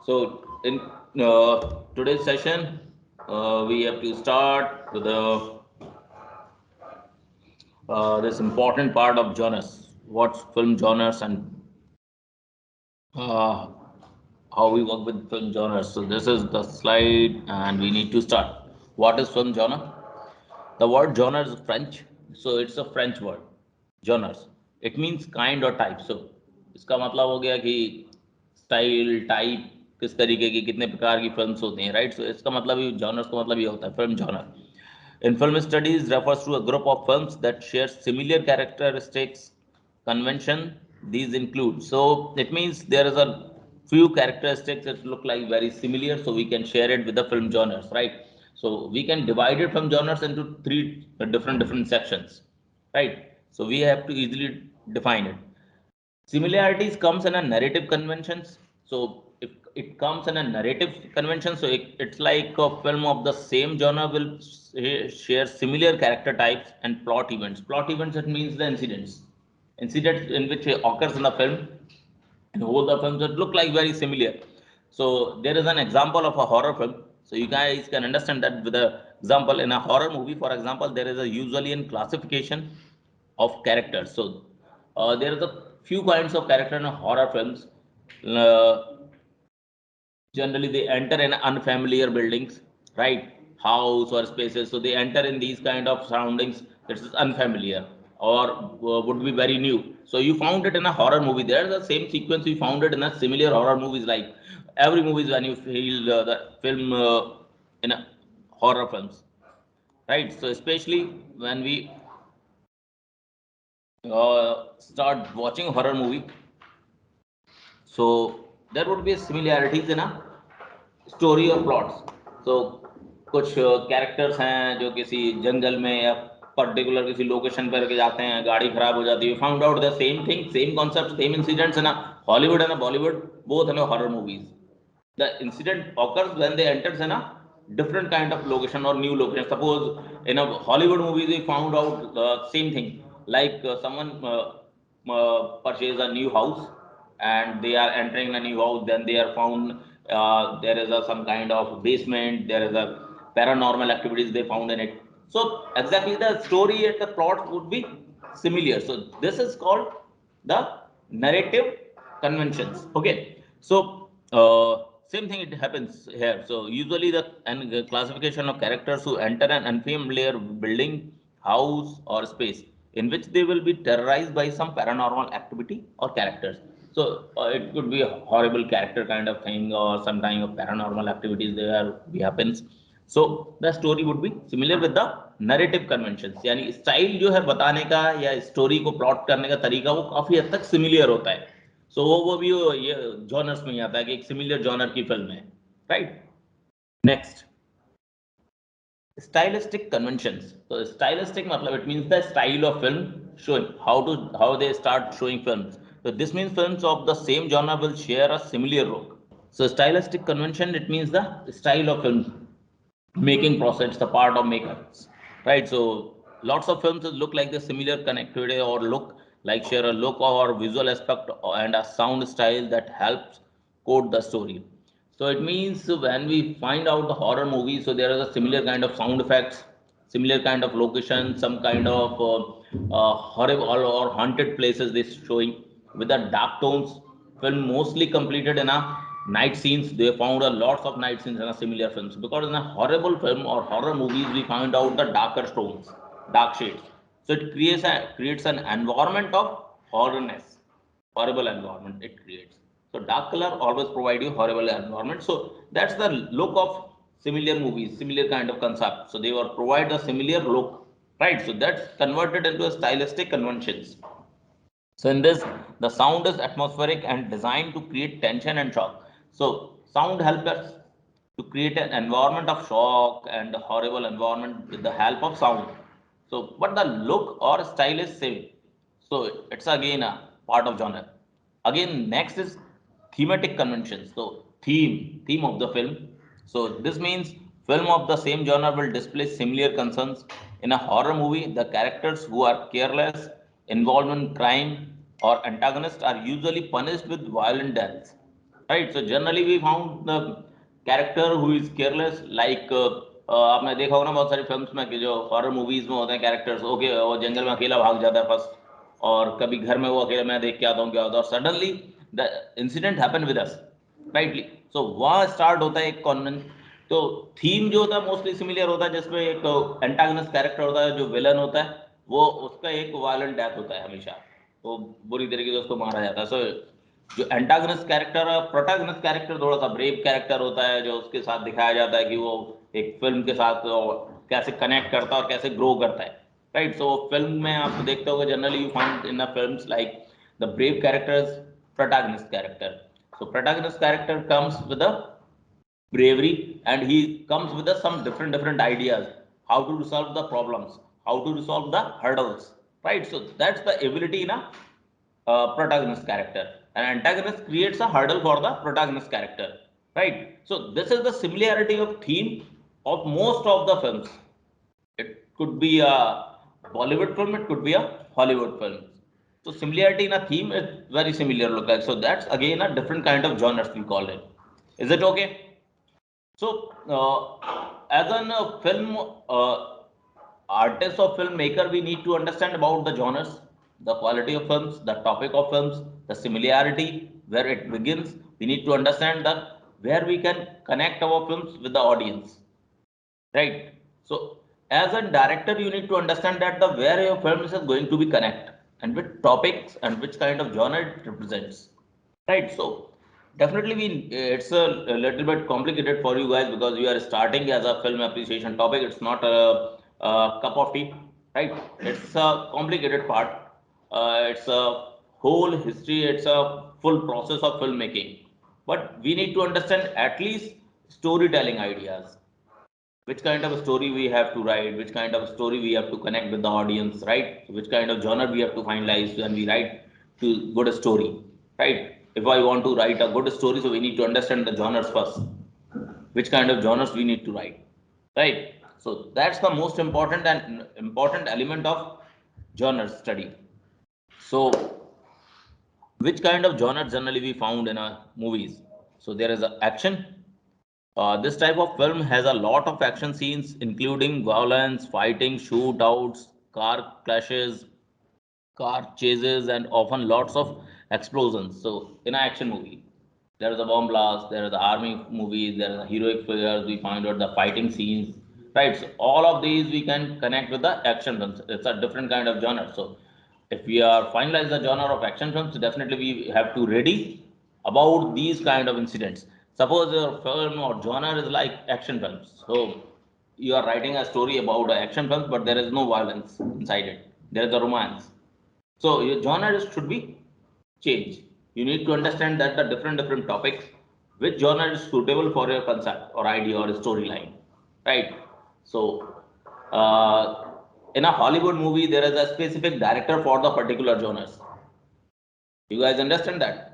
So in today's session, we have to start with this important part of genres. What's film genres and uh, how we work with film genres. So this is the slide, and we need to start. What is film genre? The word genre is French, so it's a French word. Genres. It means kind or type. So इसका मतलब हो गया कि style type किस तरीके की कितने प्रकार की फिल्म्स होती हैं राइट. सो इसका मतलब ही जॉनर्स का मतलब ये होता है film genre. In film studies refers to a group of films that share similar characteristics convention. These include, so it means there is a few characteristics that look like very similar, so we can share it with the film genres, right? So we can divide it from genres into three different sections, right? So we have to easily define it. Similarities comes in a narrative conventions. So if it comes in a narrative convention, so it's like a film of the same genre will share similar character types and plot events. Plot events, it means the incidents in which occurs in the film, and all the films that look like very similar. So there is an example of a horror film, so you guys can understand that with the example. In a horror movie, for example, there is a usually in classification of characters. So there is a few kinds of character in horror films. uh, Generally they enter in unfamiliar buildings, right? House or spaces, so they enter in these kind of surroundings that is unfamiliar or would be very new. So you found it in a horror movie, there's the same sequence you found it in a similar horror movies, like every movies when you feel the film in a horror films, right? So especially when we start watching horror movie, so there would be similarities in a story और plots. सो कुछ characters हैं जो किसी जंगल में या particular किसी location पर के जाते हैं, गाड़ी खराब हो जाती है, found out the same thing, same concept, same incidents in Hollywood and Bollywood, both in horror movies. The incident occurs when they enters in a different kind of location or new location. Suppose in a Hollywood movie they found out the same thing, like someone purchased a new house and they are entering a new house, then they are found there is some kind of basement, there is a paranormal activities they found in it. So exactly the story and the plot would be similar. So this is called the narrative conventions. Okay, so same thing it happens here. So usually the classification of characters who enter an unfamiliar building, house, or space in which they will be terrorized by some paranormal activity or characters. So it could be a horrible character kind of thing or some kind of paranormal activities there be happens. So the story would be similar with the narrative conventions. यानी style जो है बताने का या story को plot करने का तरीका वो काफी हद तक सिमिलर होता है. सो वो भी ये जॉनर्स में ही आता है कि एक सिमिलर जॉनर की फिल्म है, right. Next, stylistic conventions. So stylistic matlab it means the style of film showing how they start showing films. So this means films of the same genre will share a similar look. So stylistic convention, it means the style of film making process, the part of makeups, right? So lots of films look like the similar connectivity or look like share a look or visual aspect and a sound style that helps code the story. So it means when we find out the horror movie, so there is a similar kind of sound effects, similar kind of location, some kind of horrible or haunted places they showing with the dark tones. Film mostly completed in a night scenes. They found a lots of night scenes in a similar films, because in a horrible film or horror movies we find out the darker tones, dark shades. So it creates an environment of horrorness, horrible environment it creates. So dark color always provide you horrible environment. So that's the look of similar movies, similar kind of concept. So they will provide a similar look, right? So that's converted into a stylistic conventions. So in this, the sound is atmospheric and designed to create tension and shock. So sound helps us to create an environment of shock and a horrible environment with the help of sound. So, but the look or style is same. So it's again a part of genre. Again, next is thematic conventions. So theme of the film. So this means film of the same genre will display similar concerns. In a horror movie, the characters who are careless, involved in crime, or antagonists are usually punished with violent deaths. right? So generally we found the character who is careless, like आपने देखा होगा ना बहुत सारी films में कि जो horror movies में होते हैं कैरेक्टर्स, ओके वो जंगल में अकेला भाग जाता है फर्स्ट, और कभी घर में वो अकेला मैं देख के आता हूँ क्या होता है, और suddenly the incident happen with us, rightly. So वहाँ स्टार्ट होता है एक कॉन्वेंट। तो थीम जो होता है मोस्टली सिमिलर होता है, जिसमें एक एंटागनिस्ट कैरेक्टर होता है जो विलन होता है, वो उसका एक वायलेंट डेथ होता है हमेशा, वो बुरी तरीके से उसको मारा जाता है। सो जो एंटागनिस्ट कैरेक्टर और प्रोटैगनिस्ट कैरेक्टर थोड़ा सा ब्रेव कैरेक्टर होता है, जो उसके साथ दिखाया जाता है कि वो एक फिल्म के साथ कैसे कनेक्ट करता है और कैसे ग्रो करता है, राइट। सो फिल्म में आप देखते हो generally you find in films like the brave characters, protagonist character. So protagonist character comes with a bravery, and he comes with some different ideas how to resolve the problems, how to resolve the hurdles, right? So that's the ability in a protagonist character. An antagonist creates a hurdle for the protagonist character, right? So this is the similarity of theme of most of the films. It could be a Bollywood film, it could be a Hollywood film. So similarity in a theme is very similar look like. So that's again a different kind of genres we call it. Is it okay? So as an film artist or filmmaker, we need to understand about the genres, the quality of films, the topic of films, the similarity, where it begins. We need to understand that where we can connect our films with the audience, right? So as a director you need to understand that the where your film is going to be connect, and which topics and which kind of genre it represents, right? So definitely we it's a little bit complicated for you guys because you are starting as a film appreciation topic. It's not a cup of tea, right? It's a complicated part. It's a whole history, it's a full process of filmmaking, but we need to understand at least storytelling ideas, which kind of a story we have to write, which kind of story we have to connect with the audience, right? Which kind of genre we have to finalize when we write to good story, right? If I want to write a good story, so we need to understand the genres first, which kind of genres we need to write, right? So that's the most important and important element of genre study. So which kind of genre generally we found in our movies? So there is a action. This type of film has a lot of action scenes, including violence, fighting, shootouts, car clashes, car chases, and often lots of explosions. So, in an action movie, there is a bomb blast, there is the army movies, there are the heroic figures, we find out the fighting scenes, right? So, all of these we can connect with the action films. It's a different kind of genre. So, if we are finalize the genre of action films, definitely we have to ready about these kind of incidents. Suppose your film or genre is like action films. So, you are writing a story about action films, but there is no violence inside it. There is a romance, so your genre should be changed. You need to understand that the different topics, which genre is suitable for your concept or idea or storyline, right? So, uh, in a Hollywood movie, there is a specific director for the particular genres. You guys understand that?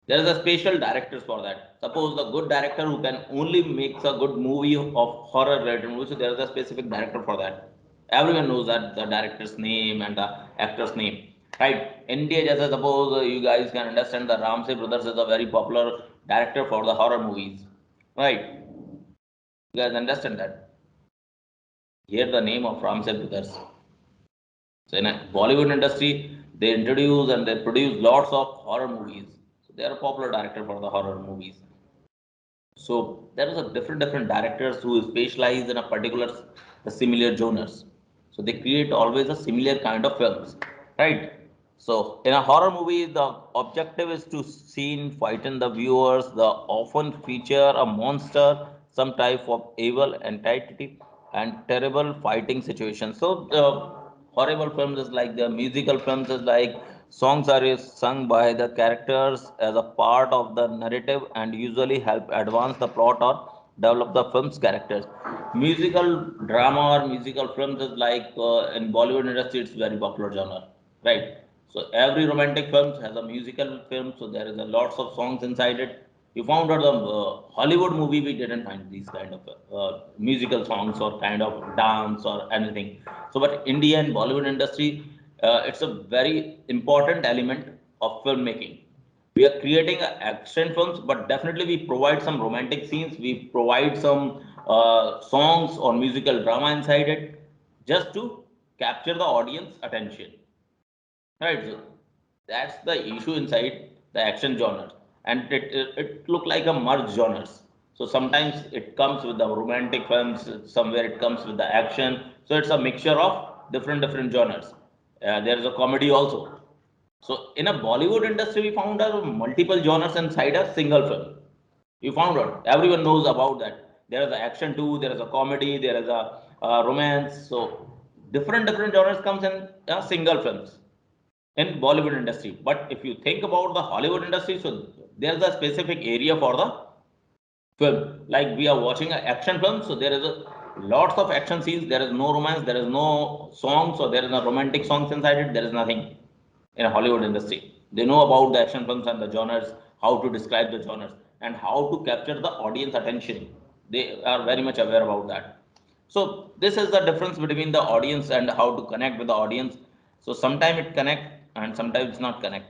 There is a special directors for that. Suppose the good director who can only makes a good movie of horror related movie, so there is a specific director for that. Everyone knows that the director's name and the actor's name, right? India, just suppose you guys can understand the Ramsey brothers is a very popular director for the horror movies, right? You guys understand that? Hear the name of Ramsey brothers. So in a Bollywood industry, they introduce and they produce lots of horror movies. So they are a popular director for the horror movies. So there is a different directors who specialize in a particular the similar genres. So they create always a similar kind of films, right? So in a horror movie, the objective is to scene frighten the viewers. The often feature a monster, some type of evil entity, and terrible fighting situations. So the horrible films is like the musical films is like songs are sung by the characters as a part of the narrative and usually help advance the plot or develop the film's characters. Musical drama or musical films is like in Bollywood industry, it's very popular genre, right? So every romantic film has a musical film, so there is a lots of songs inside it. You found out the Hollywood movie, we didn't find these kind of musical songs or kind of dance or anything. So, but Indian Bollywood industry, it's a very important element of filmmaking. We are creating action films, but definitely we provide some romantic scenes. We provide some songs or musical drama inside it, just to capture the audience attention. Right, so that's the issue inside the action genre, and it look like a merge genres. So sometimes it comes with the romantic films, somewhere it comes with the action. So it's a mixture of different genres. There is a comedy also. So in a Bollywood industry, we found out multiple genres inside a single film. You found out. Everyone knows about that. There is a action too. There is a comedy. There is a romance. So different genres comes in single films in Bollywood industry. But if you think about the Hollywood industry, so there's a specific area for the film. Like we are watching an action film, so there is a lots of action scenes. There is no romance. There is no songs, so there is no romantic songs inside it. There is nothing in a Hollywood industry. They know about the action films and the genres, how to describe the genres, and how to capture the audience attention. They are very much aware about that. So this is the difference between the audience and how to connect with the audience. So sometimes it connect and sometimes it's not connect.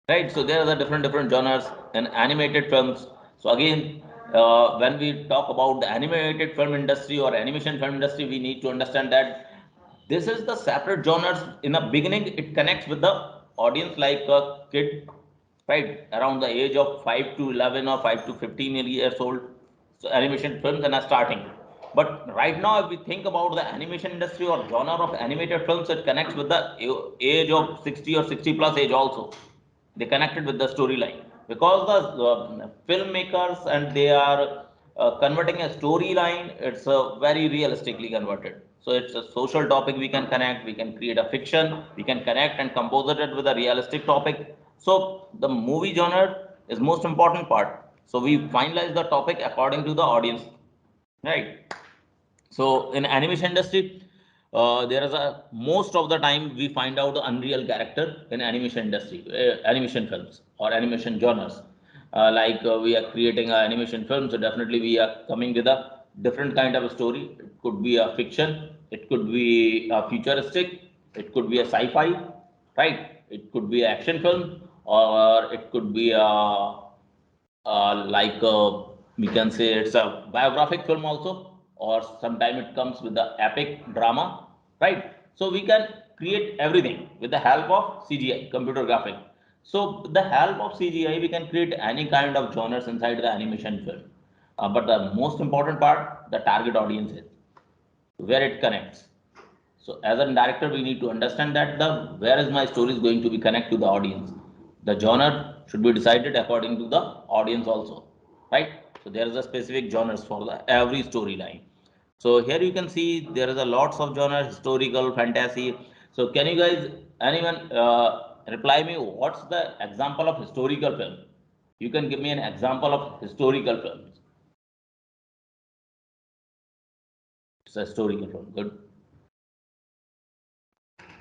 Right, so there are the different genres in animated films. So again, when we talk about the animated film industry or animation film industry, we need to understand that this is the separate genres. In the beginning, it connects with the audience like a kid, right, around the age of 5 to 11 or 5 to 15 years old. So animation films are starting. But right now, if we think about the animation industry or genre of animated films, it connects with the age of 60 or 60 plus age also. They connected with the storyline because the filmmakers and they are converting a storyline. It's very realistically converted. So it's a social topic we can connect. We can create a fiction. We can connect and compose it with a realistic topic. So the movie genre is most important part. So we finalize the topic according to the audience, right? So in animation industry, there is a most of the time we find out the unreal character in animation industry, animation films or animation genres. We are creating an animation film, so definitely we are coming with a different kind of a story. It could be a fiction, it could be a futuristic, it could be a sci-fi, right? It could be an action film, or it could be a we can say it's a biographic film also, or sometime it comes with the epic drama, right? So we can create everything with the help of CGI, computer graphic. So with the help of CGI, we can create any kind of genres inside the animation film. But the most important part, the target audience is where it connects. So as a director, we need to understand that the where is my story is going to be connect to the audience. The genre should be decided according to the audience also, right? So there is a specific genres for the every storyline. So here you can see there is a lots of genres, historical, fantasy. So can you guys, anyone reply me? What's the example of historical film? You can give me an example of historical films. It's a historical film. Good.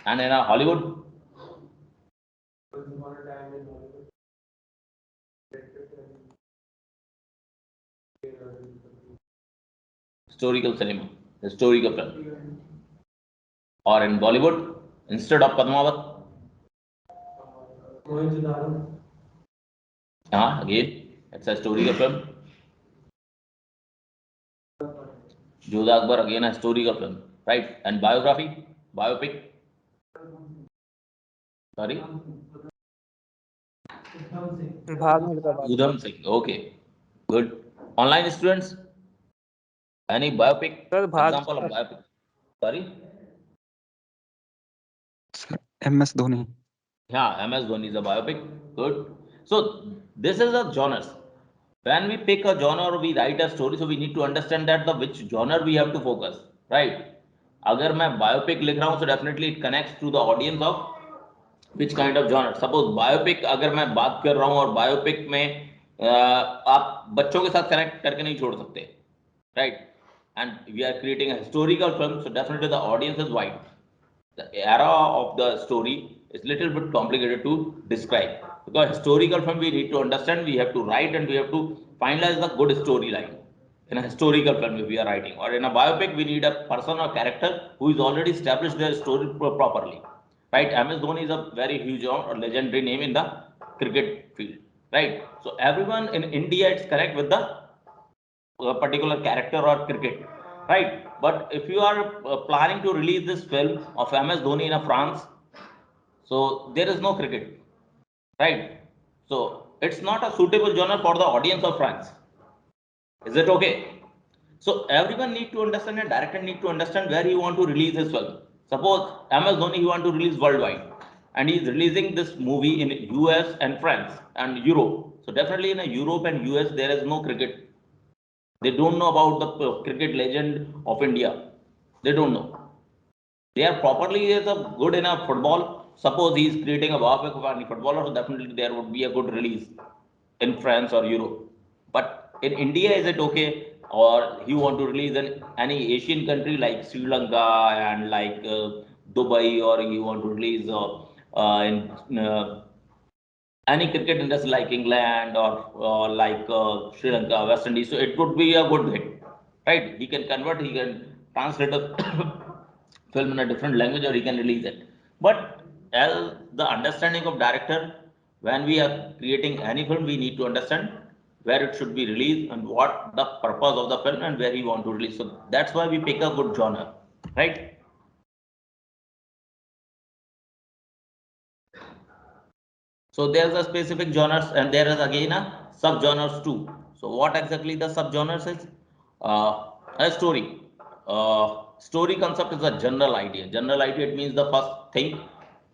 And in a Hollywood, historical cinema, historical film. Or in Bollywood, instead of Padmavat, again, it's a historical film. Jodha Akbar, again a historical film, right? And biography, biopic, sorry, भाग मिल्खा भाग Udham Singh, okay, good. Online students, any biopic, sir भाग example of biopic, sorry, sir MS Dhoni yeah, MS Dhoni is a biopic, good. So this is a genres. When we pick a genre or we write a story, so we need to understand that the which genre we have to focus, right? अगर मैं biopic लिख रहा हूँ so definitely it connects to the audience of which kind of genre. Suppose biopic अगर मैं बात कर रहा हूँ और बायोपिक में आप बच्चों के साथ कनेक्ट करके नहीं छोड़ सकते, right? And we are creating a historical film, so definitely the audience is wide. The era of the story is little bit complicated to describe because historical film we need to understand, we have to write and we have to finalize the good storyline. In a historical film, if we are writing, or in a biopic, we need a person or character who is already established their story properly. Right? MS Dhoni is a very huge or legendary name in the cricket field. Right? So everyone in India is correct with the particular character or cricket, right? But if you are planning to release this film of MS Dhoni in a France, so there is no cricket, right? So it's not a suitable genre for the audience of France. Is it okay? So everyone need to understand and director need to understand where he want to release his film. Suppose MS Dhoni he want to release worldwide, and he is releasing this movie in US and France and Europe. So definitely in a Europe and US there is no cricket. They don't know about the cricket legend of India. They don't know. They are properly as a good in a football. Suppose he is creating a biopic of any footballer, so definitely there would be a good release in France or Europe. But in India, is it okay? Or you want to release in any Asian country like Sri Lanka and like Dubai, or you want to release in any cricket industry like England or like Sri Lanka, West Indies, so it would be a good hit, right? He can convert, he can translate a film in a different language, or he can release it. But as the understanding of director, when we are creating any film, we need to understand where it should be released and what the purpose of the film and where he want to release. So that's why we pick a good genre, right? So there's a specific genres and there is again a subgenres too. So what exactly the subgenres is? A story. Story concept is a general idea. General idea, it means the first thing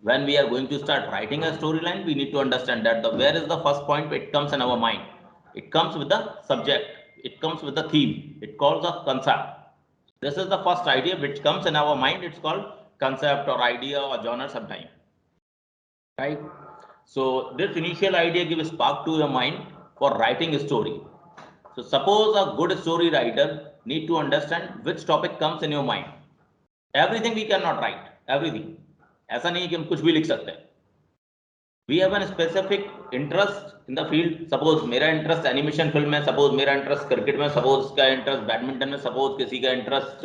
when we are going to start writing a storyline, we need to understand that the where is the first point it comes in our mind. It comes with the subject. It comes with the theme. It calls a concept. This is the first idea which comes in our mind. It's called concept or idea or genre sometime, right? So this initial idea gives spark to your mind for writing a story. So suppose a good story writer need to understand which topic comes in your mind. Everything we cannot write, everything. ऐसा नहीं कि हम कुछ भी लिख सकते हैं. We have a specific interest in the field. Suppose मेरा interest animation film में, suppose मेरा interest cricket में, suppose का interest badminton में, suppose किसी का interest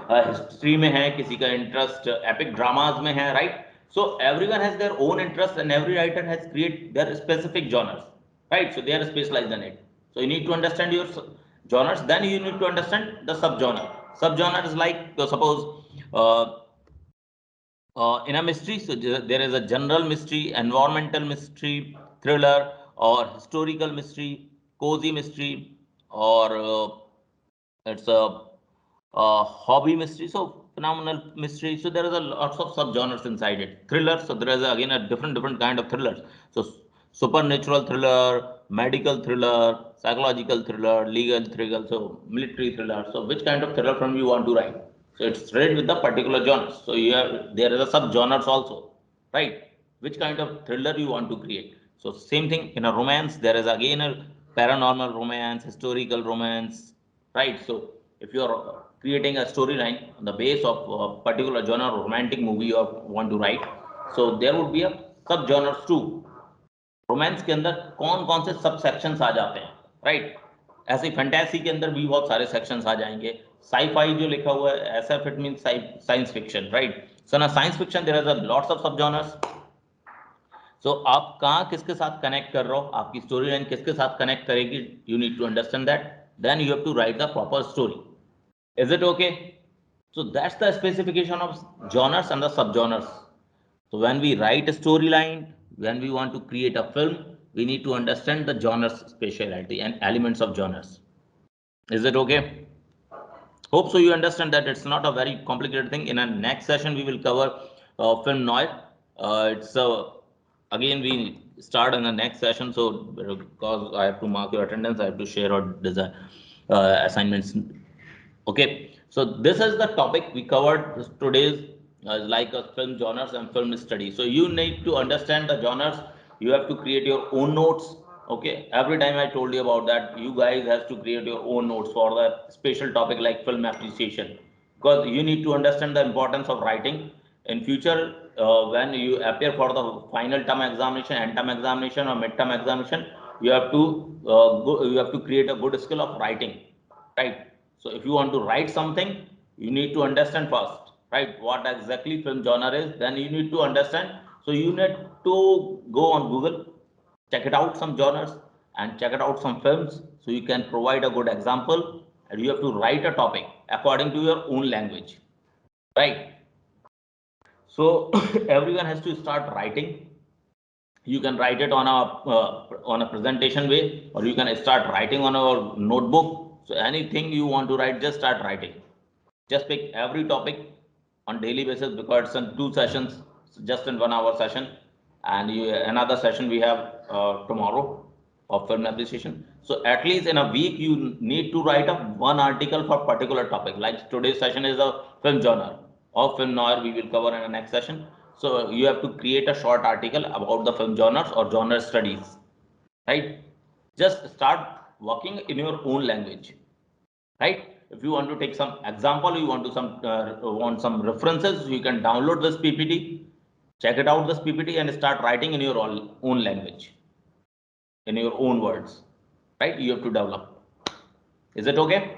history में है, किसी का interest epic dramas में है, right? So everyone has their own interest and every writer has created their specific genres, right? So they are specialized in it. So you need to understand your genres, then you need to understand the subgenre. Subgenre is like suppose in a mystery, so there is a general mystery, environmental mystery, thriller, or historical mystery, cozy mystery, or it's a hobby mystery, so phenomenal mystery. So there is a lots of subgenres inside it. Thriller, so there is again a different kind of thrillers. So supernatural thriller, medical thriller, psychological thriller, legal thriller, so military thriller. So which kind of thriller film you want to write? So it's related with the particular genres. So you have, there is a subgenres also, right? Which kind of thriller you want to create? So same thing in a romance. There is again a paranormal romance, historical romance, right? So if you are creating a storyline on the base of a particular genre, romantic movie you want to write, so there would be a subgenres too. Romance के अंदर कौन कौन से सब sections आ जाते हैं, right? ऐसे fantasy के अंदर भी बहुत सारे सेक्शंस आ जाएंगे. साई-फाई जो लिखा हुआ है, SF it means science fiction, right? So ना science fiction there is a lots of sub genres. सो आप कहाँ किसके साथ कनेक्ट कर रहे हो, आपकी स्टोरी लाइन किसके साथ कनेक्ट करेगी, you need to understand that, then you have to write the proper story. Is it okay? So that's the specification of genres and the subgenres. So when we write a storyline, when we want to create a film, we need to understand the genres speciality and elements of genres. Is it okay? Hope so you understand that it's not a very complicated thing. In our next session, we will cover film Noir. It's again we start in the next session. So because I have to mark your attendance, I have to share our design assignments. Okay, so this is the topic we covered today's like a film genres and film study. So you need to understand the genres. You have to create your own notes. Okay, every time I told you about that, you guys have to create your own notes for the special topic like film appreciation, because you need to understand the importance of writing in future when you appear for the final term examination, end term examination, or mid term examination. You have to you have to create a good skill of writing. right? So if you want to write something, you need to understand first, right, what exactly film genre is. Then you need to understand. So you need to go on Google, check it out some genres and check it out some films. So you can provide a good example, and you have to write a topic according to your own language, right? So everyone has to start writing. You can write it on a presentation way, or you can start writing on a notebook. So anything you want to write, just start writing. Just pick every topic on daily basis, because it's in 2 sessions, just in 1 hour session, and another session we have tomorrow of film appreciation. So at least in a week you need to write up one article for particular topic. Like today's session is a film genre of film noir, we will cover in the next session. So you have to create a short article about the film genres or genre studies, right? Just start working in your own language, right? If you want to take some example, you want to want some references, you can download this ppt, check it out this ppt, and start writing in your own language, in your own words, right? You have to develop. Is it okay?